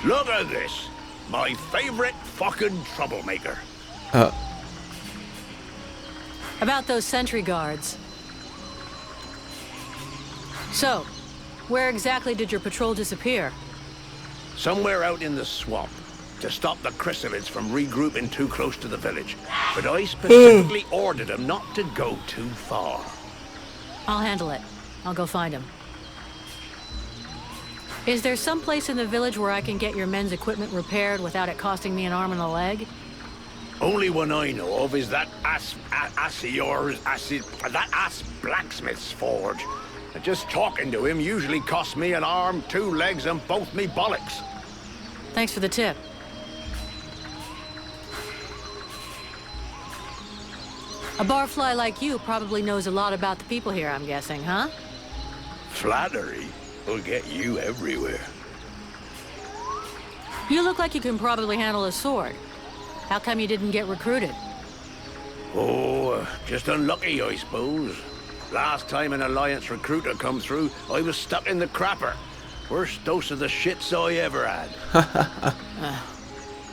Look at this. My favorite fucking troublemaker. About those sentry guards. So, where exactly did your patrol disappear? Somewhere out in the swamp. To stop the chrysalids from regrouping too close to the village. But I specifically ordered them not to go too far. I'll handle it. I'll go find him. Is there some place in the village where I can get your men's equipment repaired without it costing me an arm and a leg? Only one I know of is that ass blacksmith's forge. And just talking to him usually costs me an arm, 2 legs, and both me bollocks. Thanks for the tip. A barfly like you probably knows a lot about the people here, I'm guessing, huh? Flattery will get you everywhere. You look like you can probably handle a sword. How come you didn't get recruited? Oh, just unlucky, I suppose. Last time an Alliance recruiter come through, I was stuck in the crapper. Worst dose of the shits I ever had.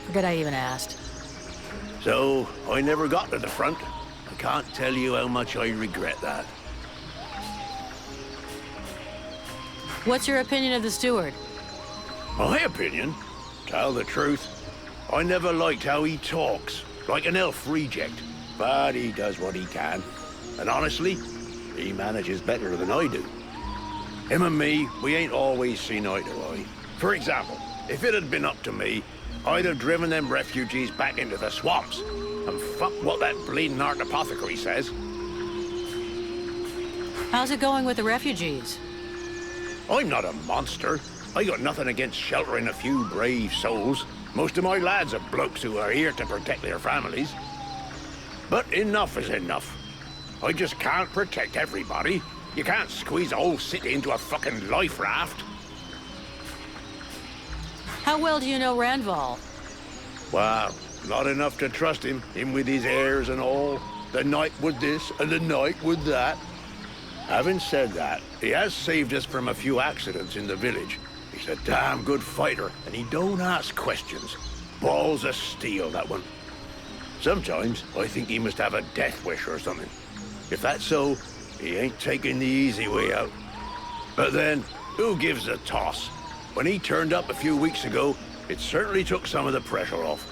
Forget I even asked. So, I never got to the front. I can't tell you how much I regret that. What's your opinion of the steward? My opinion? Tell the truth, I never liked how he talks. Like an elf reject. But he does what he can. And honestly, he manages better than I do. Him and me, we ain't always seen eye to eye. For example, if it had been up to me, I'd have driven them refugees back into the swamps. And fuck what that bleeding art apothecary says. How's it going with the refugees? I'm not a monster. I got nothing against sheltering a few brave souls. Most of my lads are blokes who are here to protect their families. But enough is enough. I just can't protect everybody. You can't squeeze a whole city into a fucking life raft. How well do you know Randval? Well, not enough to trust him with his airs and all. The night with this and the night with that. Having said that, he has saved us from a few accidents in the village. He's a damn good fighter, and he don't ask questions. Balls of steel, that one. Sometimes I think he must have a death wish or something. If that's so, he ain't taking the easy way out. But then, who gives a toss? When he turned up a few weeks ago, it certainly took some of the pressure off.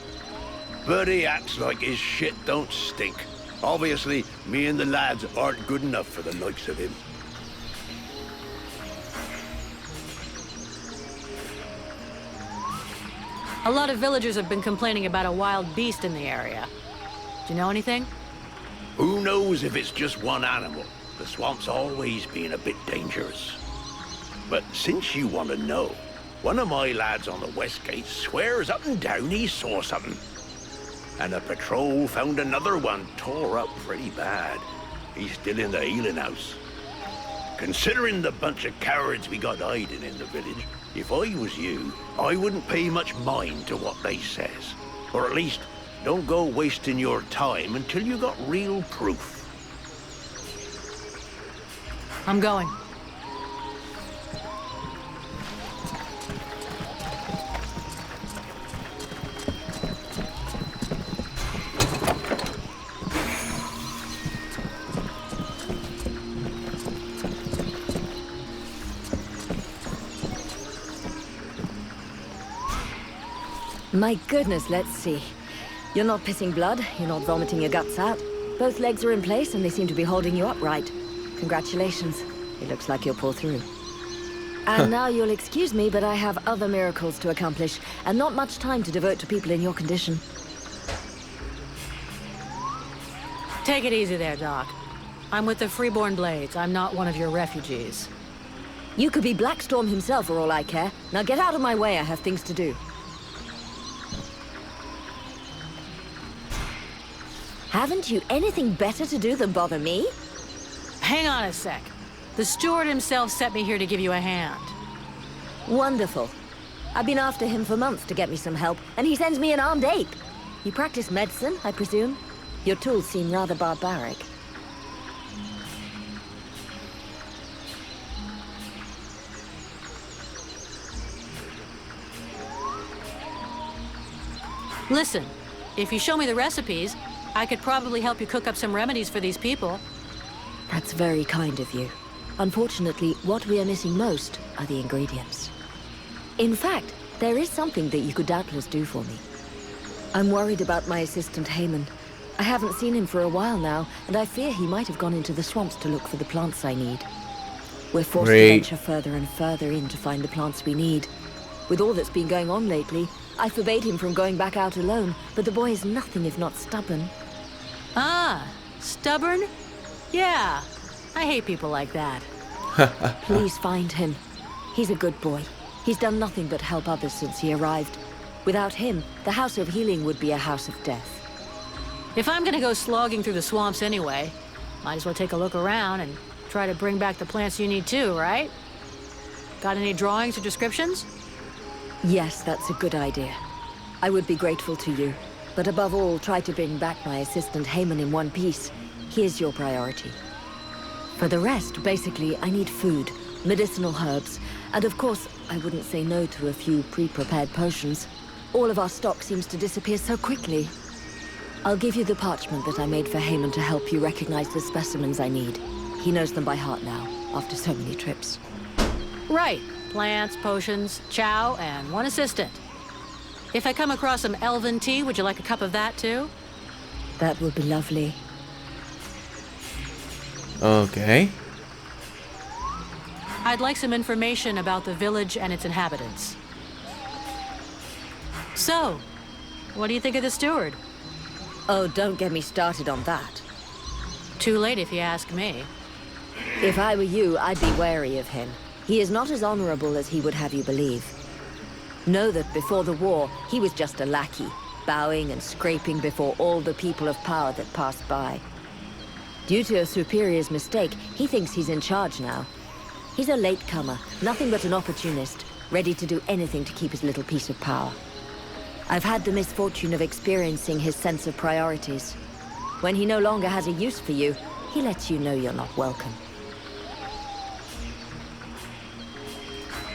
But he acts like his shit don't stink. Obviously, me and the lads aren't good enough for the likes of him. A lot of villagers have been complaining about a wild beast in the area. Do you know anything? Who knows if it's just one animal? The swamp's always been a bit dangerous. But since you want to know, one of my lads on the west gate swears up and down he saw something. And the patrol found another one tore up pretty bad. He's still in the healing house. Considering the bunch of cowards we got hiding in the village, if I was you, I wouldn't pay much mind to what they says. Or at least, don't go wasting your time until you got real proof. I'm going. My goodness, let's see. You're not pissing blood, you're not vomiting your guts out. Both legs are in place and they seem to be holding you upright. Congratulations. It looks like you'll pull through. And now you'll excuse me, but I have other miracles to accomplish, and not much time to devote to people in your condition. Take it easy there, Doc. I'm with the Freeborn Blades. I'm not one of your refugees. You could be Blackstorm himself for all I care. Now get out of my way, I have things to do. Haven't you anything better to do than bother me? Hang on a sec. The steward himself sent me here to give you a hand. Wonderful. I've been after him for months to get me some help, and he sends me an armed ape. You practice medicine, I presume? Your tools seem rather barbaric. Listen, if you show me the recipes, I could probably help you cook up some remedies for these people. That's very kind of you. Unfortunately, what we are missing most are the ingredients. In fact, there is something that you could doubtless do for me. I'm worried about my assistant Heyman. I haven't seen him for a while now, and I fear he might have gone into the swamps to look for the plants I need. We're forced to venture further and further in to find the plants we need. With all that's been going on lately, I forbade him from going back out alone, but the boy is nothing if not stubborn. Ah, stubborn? Yeah, I hate people like that. Please find him. He's a good boy. He's done nothing but help others since he arrived. Without him, the House of Healing would be a house of death. If I'm gonna go slogging through the swamps anyway, might as well take a look around and try to bring back the plants you need too, right? Got any drawings or descriptions? Yes, that's a good idea. I would be grateful to you. But above all, try to bring back my assistant Heyman in one piece. He is your priority. For the rest, basically, I need food, medicinal herbs, and of course, I wouldn't say no to a few pre-prepared potions. All of our stock seems to disappear so quickly. I'll give you the parchment that I made for Heyman to help you recognize the specimens I need. He knows them by heart now, after so many trips. Right. Plants, potions, chow, and one assistant. If I come across some elven tea, would you like a cup of that too? That would be lovely. Okay. I'd like some information about the village and its inhabitants. So, what do you think of the steward? Oh, don't get me started on that. Too late if you ask me. If I were you, I'd be wary of him. He is not as honorable as he would have you believe. Know that before the war, he was just a lackey, bowing and scraping before all the people of power that passed by. Due to a superior's mistake, he thinks he's in charge now. He's a latecomer, nothing but an opportunist, ready to do anything to keep his little piece of power. I've had the misfortune of experiencing his sense of priorities. When he no longer has a use for you, he lets you know you're not welcome.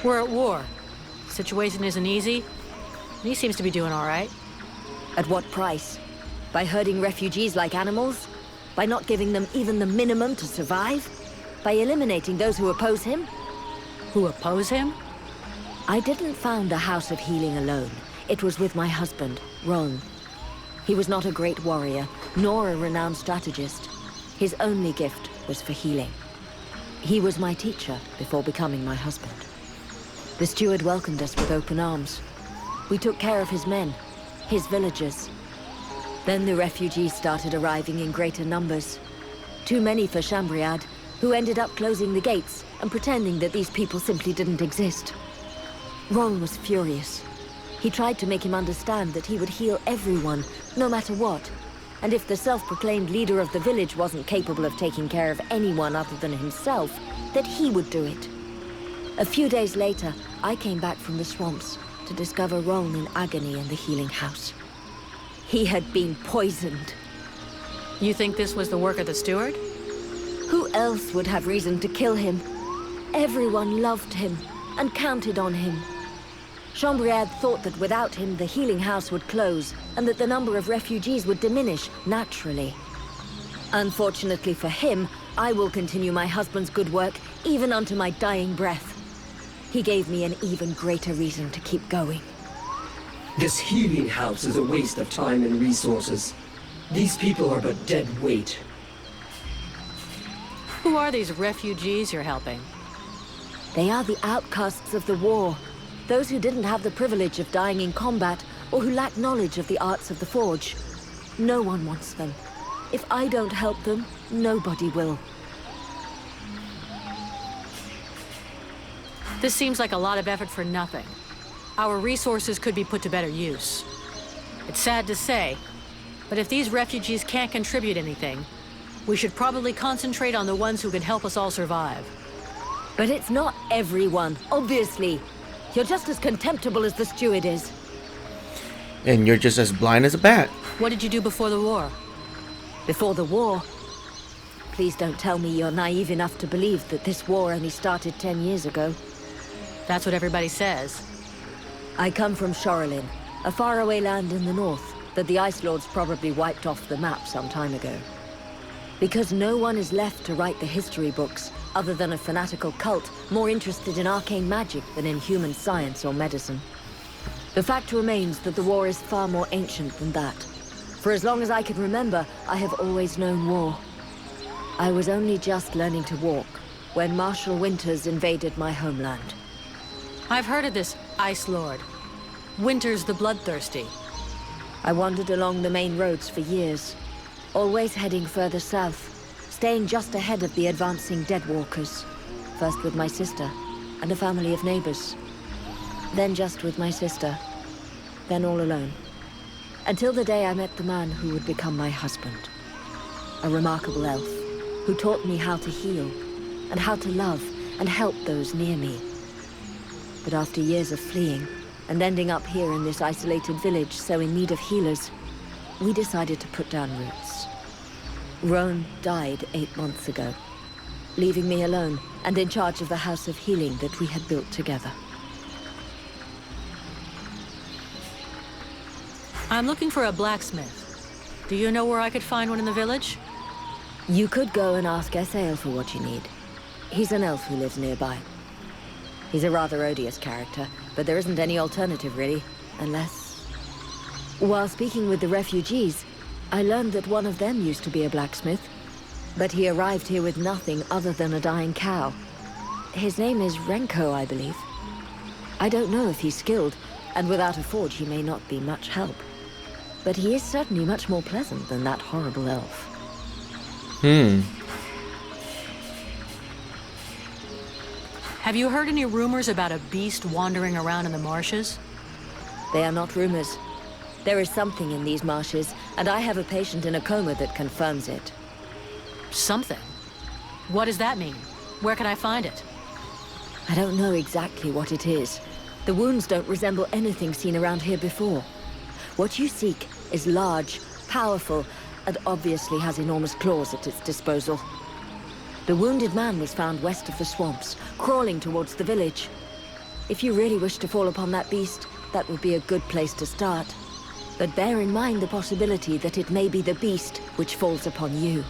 We're at war. Situation isn't easy. He seems to be doing all right. At what price? By herding refugees like animals? By not giving them even the minimum to survive? By eliminating those who oppose him? Who oppose him? I didn't found the House of Healing alone. It was with my husband, Ron. He was not a great warrior, nor a renowned strategist. His only gift was for healing. He was my teacher before becoming my husband. The steward welcomed us with open arms. We took care of his men, his villagers. Then the refugees started arriving in greater numbers. Too many for Chambriad, who ended up closing the gates and pretending that these people simply didn't exist. Ron was furious. He tried to make him understand that he would heal everyone, no matter what. And if the self-proclaimed leader of the village wasn't capable of taking care of anyone other than himself, that he would do it. A few days later, I came back from the swamps to discover Ron in agony in the healing house. He had been poisoned. You think this was the work of the steward? Who else would have reason to kill him? Everyone loved him and counted on him. Chambriad thought that without him, the healing house would close, and that the number of refugees would diminish naturally. Unfortunately for him, I will continue my husband's good work, even unto my dying breath. He gave me an even greater reason to keep going. This healing house is a waste of time and resources. These people are but dead weight. Who are these refugees you're helping? They are the outcasts of the war. Those who didn't have the privilege of dying in combat, or who lack knowledge of the arts of the forge. No one wants them. If I don't help them, nobody will. This seems like a lot of effort for nothing. Our resources could be put to better use. It's sad to say, but if these refugees can't contribute anything, we should probably concentrate on the ones who can help us all survive. But it's not everyone, obviously. You're just as contemptible as the steward is. And you're just as blind as a bat. What did you do before the war? Before the war? Please don't tell me you're naive enough to believe that this war only started 10 years ago. That's what everybody says. I come from Shorelin, a faraway land in the north. that the Ice Lords probably wiped off the map some time ago. Because no one is left to write the history books other than a fanatical cult more interested in arcane magic than in human science or medicine. The fact remains that the war is far more ancient than that. For as long as I can remember, I have always known war. I was only just learning to walk when Marshal Winters invaded my homeland. I've heard of this Ice Lord. Winters the Bloodthirsty. I wandered along the main roads for years, always heading further south, staying just ahead of the advancing Deadwalkers. First with my sister, and a family of neighbors. Then just with my sister. Then all alone. Until the day I met the man who would become my husband. A remarkable elf, who taught me how to heal, and how to love, and help those near me. But after years of fleeing, and ending up here in this isolated village so in need of healers, we decided to put down roots. Roan died 8 months ago, leaving me alone and in charge of the House of Healing that we had built together. I'm looking for a blacksmith. Do you know where I could find one in the village? You could go and ask Esael for what you need. He's an elf who lives nearby. He's a rather odious character, but there isn't any alternative really, unless... While speaking with the refugees, I learned that one of them used to be a blacksmith, but he arrived here with nothing other than a dying cow. His name is Renko, I believe. I don't know if he's skilled, and without a forge he may not be much help. But he is certainly much more pleasant than that horrible elf. Have you heard any rumors about a beast wandering around in the marshes? They are not rumors. There is something in these marshes, and I have a patient in a coma that confirms it. Something? What does that mean? Where can I find it? I don't know exactly what it is. The wounds don't resemble anything seen around here before. What you seek is large, powerful, and obviously has enormous claws at its disposal. The wounded man was found west of the swamps, crawling towards the village. If you really wish to fall upon that beast, that would be a good place to start. But bear in mind the possibility that it may be the beast which falls upon you.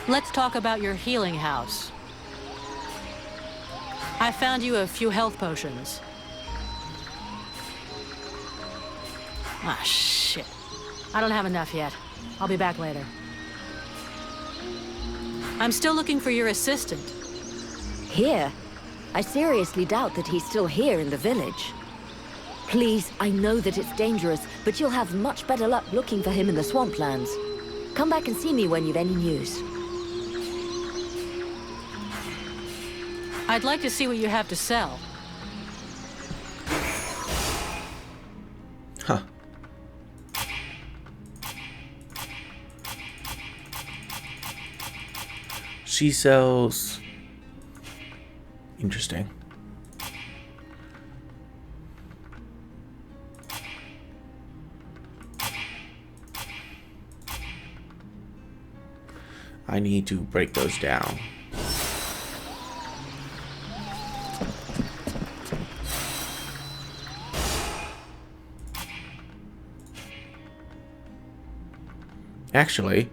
Let's talk about your healing house. I found you a few health potions. Ah, shit. I don't have enough yet. I'll be back later. I'm still looking for your assistant. Here? I seriously doubt that he's still here in the village. Please, I know that it's dangerous, but you'll have much better luck looking for him in the swamplands. Come back and see me when you've any news. I'd like to see what you have to sell. Huh. She sells... Interesting. I need to break those down. Actually,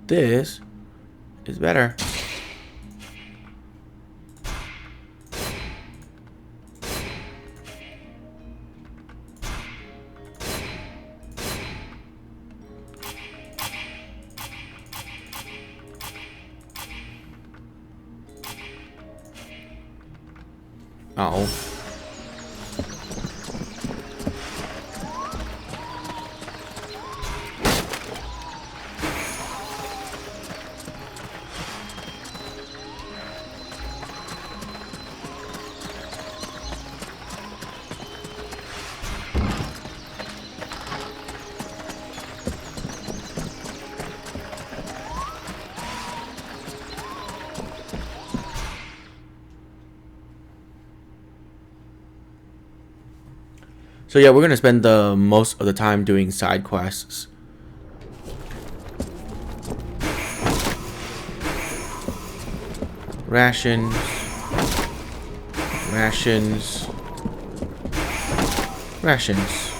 this is better. Oh. So yeah, we're gonna spend the most of the time doing side quests. Rations. Rations. Rations.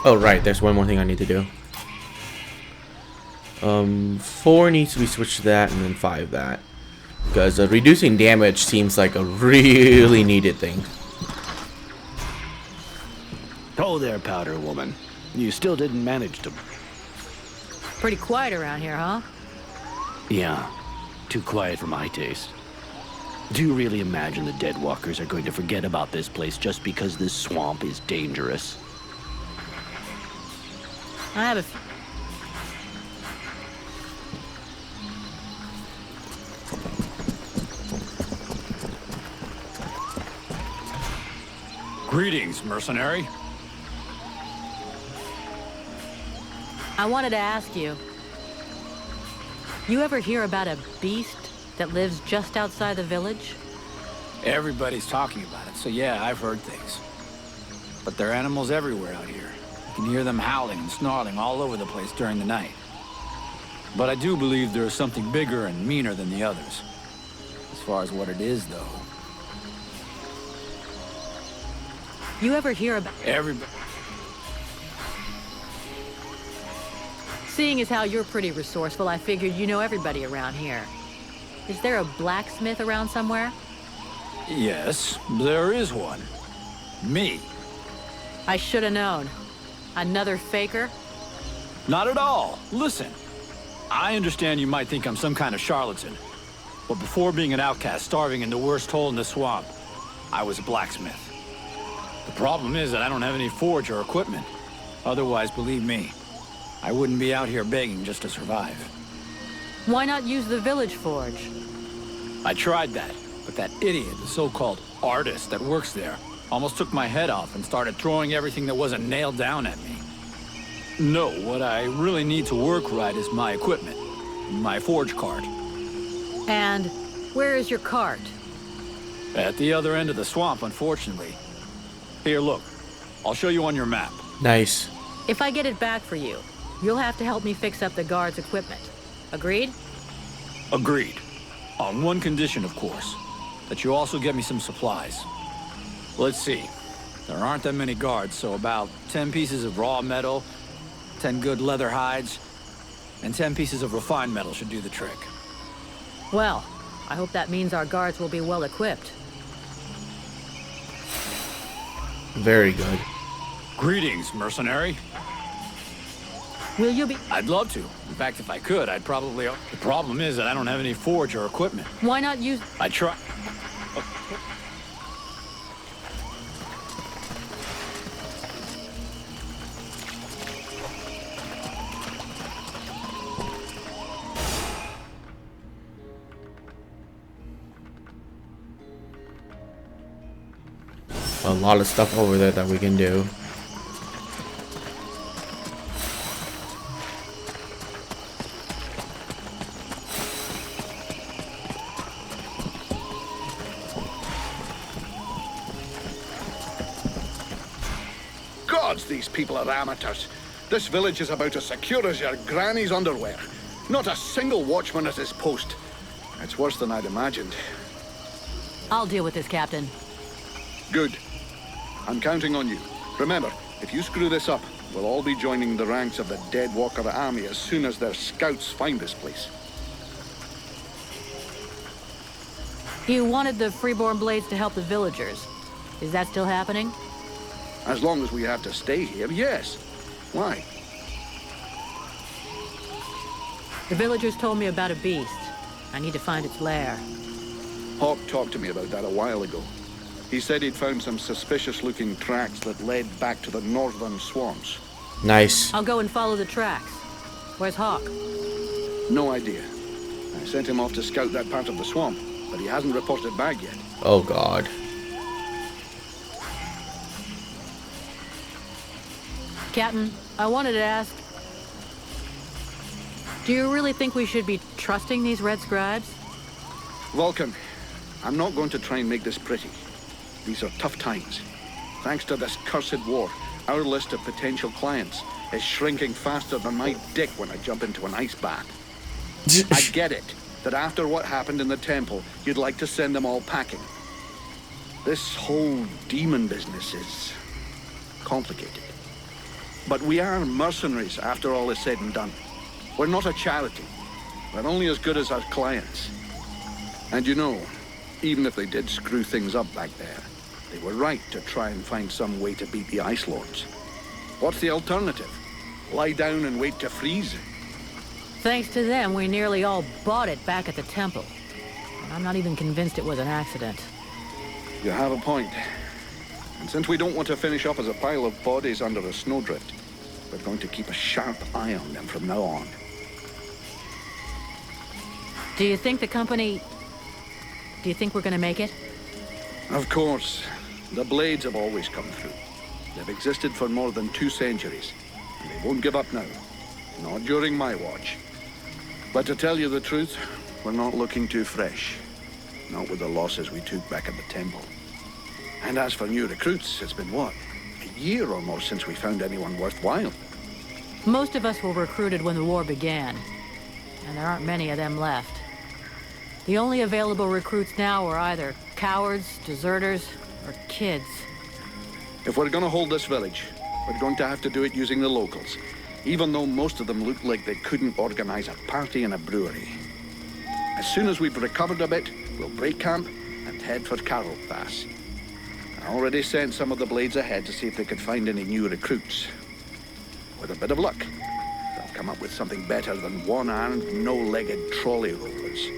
Oh, right, there's one more thing I need to do. 4 needs to be switched to that, and then 5 that. Because reducing damage seems like a really needed thing. Oh there, Powder Woman. You still didn't manage to... Pretty quiet around here, huh? Yeah, too quiet for my taste. Do you really imagine the Deadwalkers are going to forget about this place just because this swamp is dangerous? I have a... Greetings, mercenary. I wanted to ask you. You ever hear about a beast that lives just outside the village? Everybody's talking about it, so yeah, I've heard things. But there are animals everywhere out here. You can hear them howling and snarling all over the place during the night. But I do believe there is something bigger and meaner than the others. As far as what it is, though. You ever hear about... Everybody... Seeing as how you're pretty resourceful, I figured you know everybody around here. Is there a blacksmith around somewhere? Yes, there is one. Me. I should have known. Another faker? Not at all. Listen. I understand you might think I'm some kind of charlatan. But before being an outcast starving in the worst hole in the swamp, I was a blacksmith. The problem is that I don't have any forge or equipment. Otherwise, believe me, I wouldn't be out here begging just to survive. Why not use the village forge? I tried that, but that idiot, the so-called artist that works there, almost took my head off and started throwing everything that wasn't nailed down at me. No, what I really need to work right is my equipment, my forge cart. And where is your cart? At the other end of the swamp, unfortunately. Here, look. I'll show you on your map. Nice. If I get it back for you, you'll have to help me fix up the guard's equipment. Agreed? Agreed. On one condition, of course. That you also get me some supplies. Let's see. There aren't that many guards, so about 10 pieces of raw metal, 10 good leather hides, and 10 pieces of refined metal should do the trick. Well, I hope that means our guards will be well equipped. Very good. Greetings, mercenary. Will you be... I'd love to. In fact, if I could, I'd probably... The problem is that I don't have any forge or equipment. Why not use... I try... A lot of stuff over there that we can do. Gods, these people are amateurs. This village is about as secure as your granny's underwear. Not a single watchman at his post. It's worse than I'd imagined. I'll deal with this, Captain. Good. I'm counting on you. Remember, if you screw this up, we'll all be joining the ranks of the Deadwalker army as soon as their scouts find this place. You wanted the Freeborn Blades to help the villagers. Is that still happening? As long as we have to stay here, yes. Why? The villagers told me about a beast. I need to find its lair. Hawk talked to me about that a while ago. He said he'd found some suspicious-looking tracks that led back to the northern swamps. Nice. I'll go and follow the tracks. Where's Hawk? No idea. I sent him off to scout that part of the swamp, but he hasn't reported back yet. Oh God. Captain, I wanted to ask, do you really think we should be trusting these red scribes? Vulcan, I'm not going to try and make this pretty. These are tough times. Thanks to this cursed war, our list of potential clients is shrinking faster than my dick when I jump into an ice bath. I get it, that after what happened in the temple, you'd like to send them all packing. This whole demon business is complicated. But we are mercenaries after all is said and done. We're not a charity. We're only as good as our clients. And you know, even if they did screw things up back there, they were right to try and find some way to beat the Ice Lords. What's the alternative? Lie down and wait to freeze? Thanks to them, we nearly all bought it back at the temple. And I'm not even convinced it was an accident. You have a point. And since we don't want to finish up as a pile of bodies under a snowdrift, we're going to keep a sharp eye on them from now on. Do you think the company... Do you think we're gonna make it? Of course. The Blades have always come through. They've existed for more than 2 centuries, and they won't give up now. Not during my watch. But to tell you the truth, we're not looking too fresh. Not with the losses we took back at the temple. And as for new recruits, it's been what? A year or more since we found anyone worthwhile. Most of us were recruited when the war began, and there aren't many of them left. The only available recruits now are either cowards, deserters, or kids. If we're gonna hold this village, we're going to have to do it using the locals, even though most of them look like they couldn't organize a party in a brewery. As soon as we've recovered a bit, we'll break camp and head for Carroll Pass. I already sent some of the Blades ahead to see if they could find any new recruits. With a bit of luck, they'll come up with something better than one-armed, no-legged trolley rollers.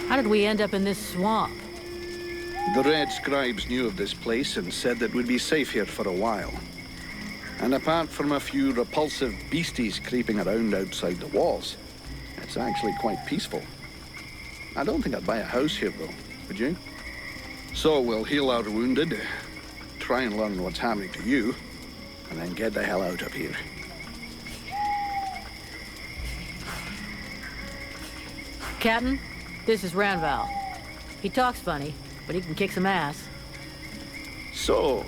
How did we end up in this swamp? The Red Scribes knew of this place and said that we'd be safe here for a while. And apart from a few repulsive beasties creeping around outside the walls, it's actually quite peaceful. I don't think I'd buy a house here, though, would you? So we'll heal our wounded, try and learn what's happening to you, and then get the hell out of here. Captain, this is Ranval. He talks funny, but he can kick some ass. So,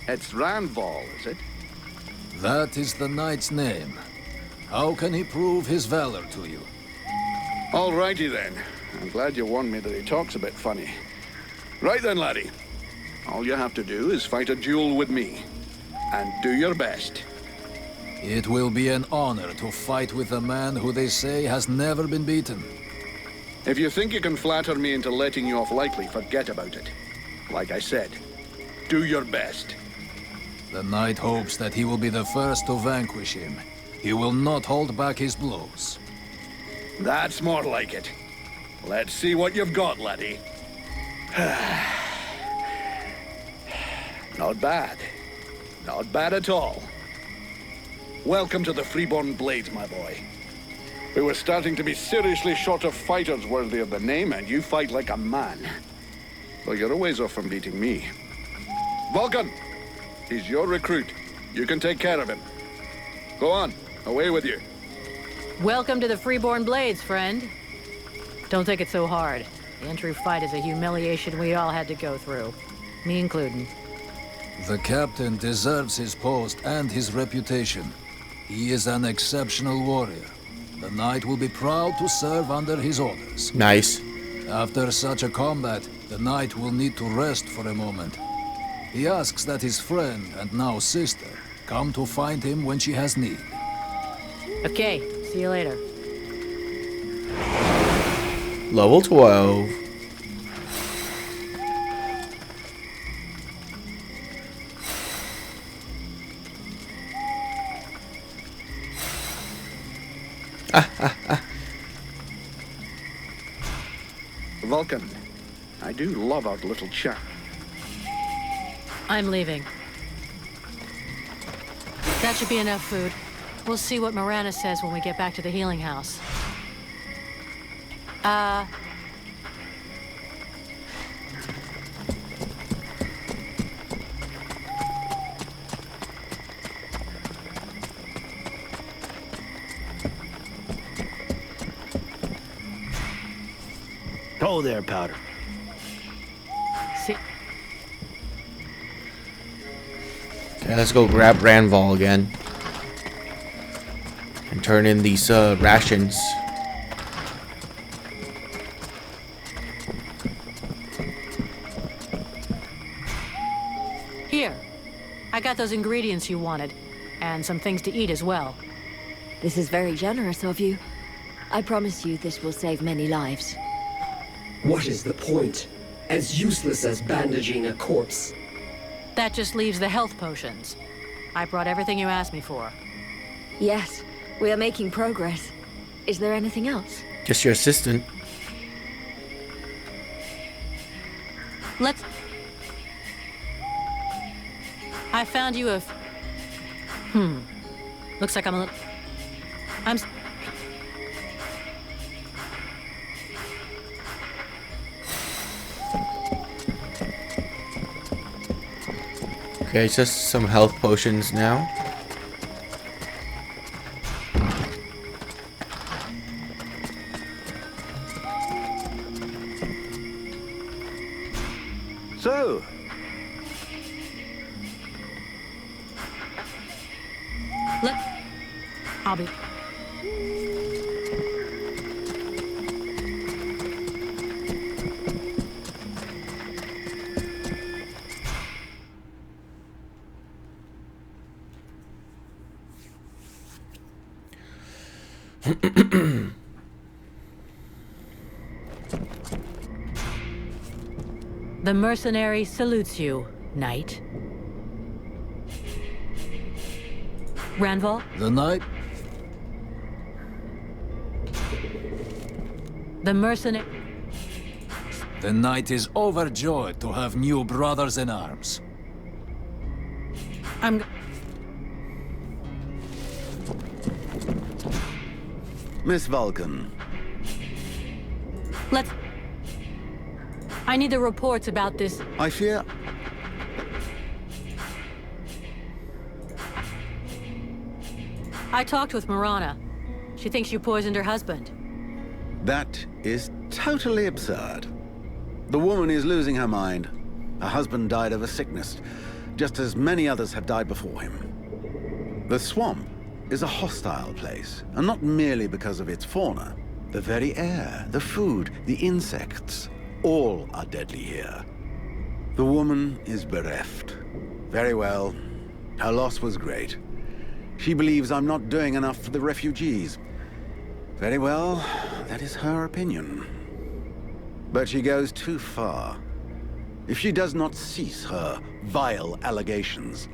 it's Ranval, is it? That is the knight's name. How can he prove his valor to you? Alrighty then. I'm glad you warned me that he talks a bit funny. Right then, laddie. All you have to do is fight a duel with me. And do your best. It will be an honor to fight with a man who they say has never been beaten. If you think you can flatter me into letting you off lightly, forget about it. Like I said, do your best. The knight hopes that he will be the first to vanquish him. He will not hold back his blows. That's more like it. Let's see what you've got, laddie. Not bad. Not bad at all. Welcome to the Freeborn Blades, my boy. We were starting to be seriously short of fighters worthy of the name, and you fight like a man. Though you're a ways off from beating me. Vulcan! He's your recruit. You can take care of him. Go on, away with you. Welcome to the Freeborn Blades, friend. Don't take it so hard. The entry fight is a humiliation we all had to go through. Me including. The captain deserves his post and his reputation. He is an exceptional warrior. The knight will be proud to serve under his orders. Nice. After such a combat, the knight will need to rest for a moment. He asks that his friend, and now sister, come to find him when she has need. Okay, see you later. Level 12. Vulcan, I do love our little chat. I'm leaving. That should be enough food. We'll see what Miranda says when we get back to the healing house. Oh, there, Powder. See. Okay, let's go grab Ranval again. And turn in these rations. Here. I got those ingredients you wanted. And some things to eat as well. This is very generous of you. I promise you this will save many lives. What is the point? As useless as bandaging a corpse. That just leaves the health potions. I brought everything you asked me for. Yes, we are making progress. Is there anything else? Just your assistant. Let's... I found you a... Looks like I'm a little... Okay, just some health potions now. So, I'll be... The mercenary salutes you, knight. Ranval? The knight? The mercenary... The knight is overjoyed to have new brothers in arms. I'm... Miss Vulcan. Let's... I need the reports about this. I fear... I talked with Miranda. She thinks you poisoned her husband. That is totally absurd. The woman is losing her mind. Her husband died of a sickness, just as many others have died before him. The swamp is a hostile place, and not merely because of its fauna. The very air, the food, the insects, all are deadly here. The woman is bereft. Very well. Her loss was great. She believes I'm not doing enough for the refugees. Very well, that is her opinion. But she goes too far. If she does not cease her vile allegations,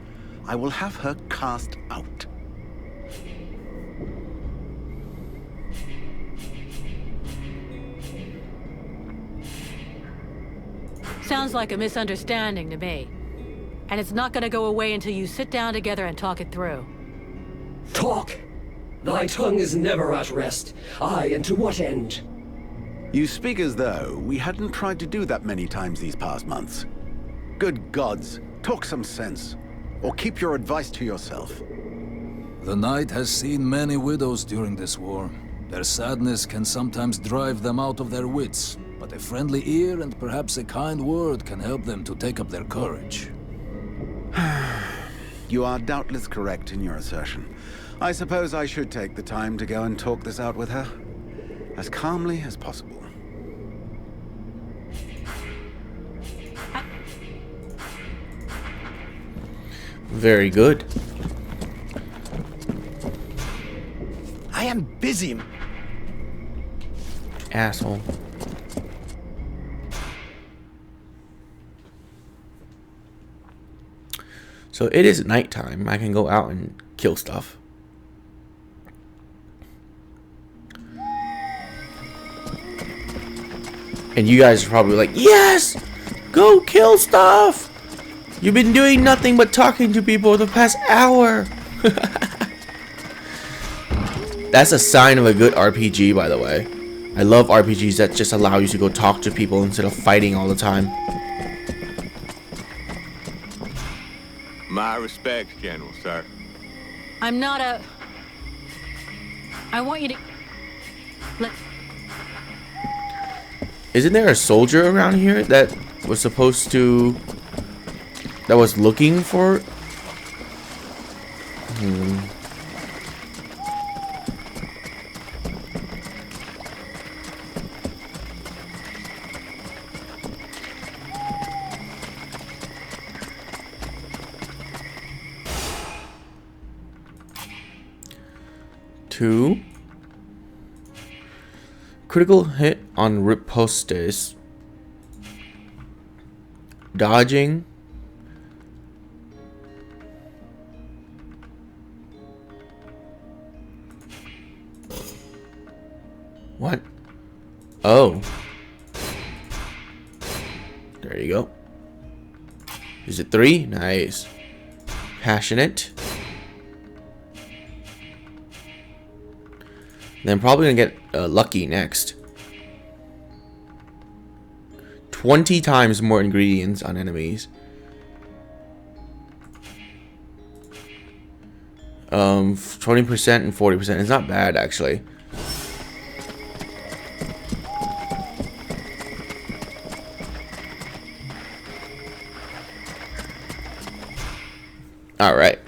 I will have her cast out. Sounds like a misunderstanding to me. And it's not gonna go away until you sit down together and talk it through. Talk! Thy tongue is never at rest. Aye, and to what end? You speak as though we hadn't tried to do that many times these past months. Good gods, talk some sense, or keep your advice to yourself. The knight has seen many widows during this war. Their sadness can sometimes drive them out of their wits, but a friendly ear and perhaps a kind word can help them to take up their courage. You are doubtless correct in your assertion. I suppose I should take the time to go and talk this out with her, as calmly as possible. Very good. I am busy. Asshole. So it is nighttime. I can go out and kill stuff. And you guys are probably like, yes! Go kill stuff! You've been doing nothing but talking to people the past hour. That's a sign of a good RPG, by the way. I love RPGs that just allow you to go talk to people instead of fighting all the time. My respects, General, sir. I'm not a... I want you to... Isn't there a soldier around here that was supposed to... that was looking for... Two. Critical hit on ripostes. Dodging. What? Oh. There you go. Is it 3? Nice. Passionate. Then probably gonna get lucky next. 20 times more ingredients on enemies. 20% and 40%. It's not bad actually. All right.